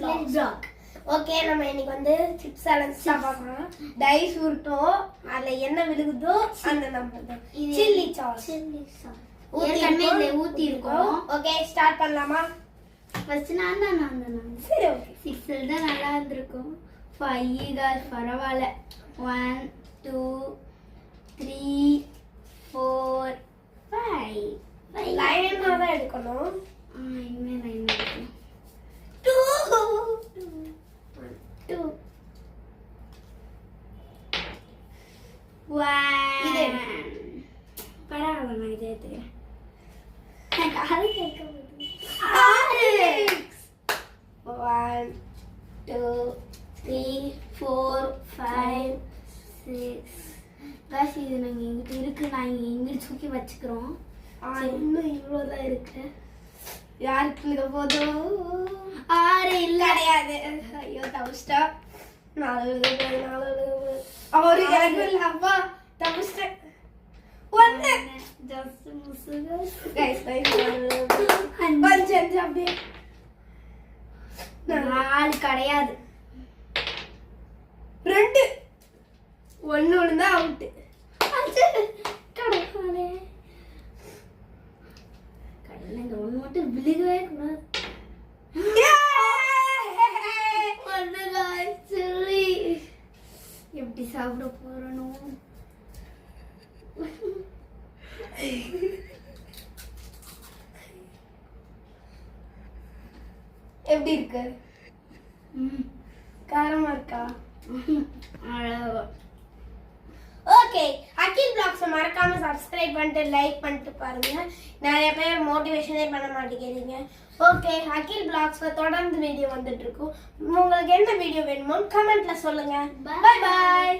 Black. Okay, நம்ம இன்னைக்கு வந்து சிப்ஸ் சேலஞ்ச் தான் பார்க்கறோம். டைஸ் உருட்டோம், அதுல என்ன விழுகுதோ அந்த நம்பர் தான். சில்லி சாஸ் ஏற்கனவே ஊத்தி இருக்கோம். ஓகே, ஸ்டார்ட் பண்ணலாமா? ஃபர்ஸ்ட் நான் சரி, ஓகே. 6 தான் நல்லா இருந்திருக்கும். 5 guys பரவாயில்ல. 1 2 3 4 5 லைனா தான் எடுக்கணும். இனிமே லைன் எடுக்கணும். 2 இது பரவாயில்ல, நான் இதை எடுத்துக்கிறேன். அது கேட்க போகுது. 1 2 3 4 5 6 guys, இது நாங்க இங்கிட்ட இருக்கு. நான் இங்க தூக்கி வச்சுக்கிறோம். இன்னும் இவ்வளவுதான் இருக்கு. யாருக்கு இங்க போதும்? 6 இல்ல கிடையாது. ஐயோ, தவிச்சிட்டா. 4 அவரு எனக்கு இல்லப்பா, தவிச்சிட்டேன். 1 ஜஸ்ட் முசுக கைஸ் கொஞ்சம் அப்படியே 4 கிடையாது. 2 1 தான் அவுட். கடவுளே, கடவுளே, இந்த ஒண்ணு மட்டும் விழுகவே கூடாது. சொல்லி எப்படி சாப்பிட போறனோ? எப்படி இருக்கு? காரமா இருக்கா? ஓகே, அகில் பிளாக்ஸ் மறக்காம சப்ஸ்கிரைப் பண்ணிட்டு லைக் பண்ணிட்டு பாருங்க. நிறைய பேர் மோட்டிவேஷனே பண்ண மாட்டேங்கிறீங்க. ஓகே, அகில் பிளாக்ஸ்ல தொடர்ந்து வீடியோ வந்துட்டு இருக்கும். உங்களுக்கு என்ன வீடியோ வேணுமோ கமெண்ட்ல சொல்லுங்க. Bye bye.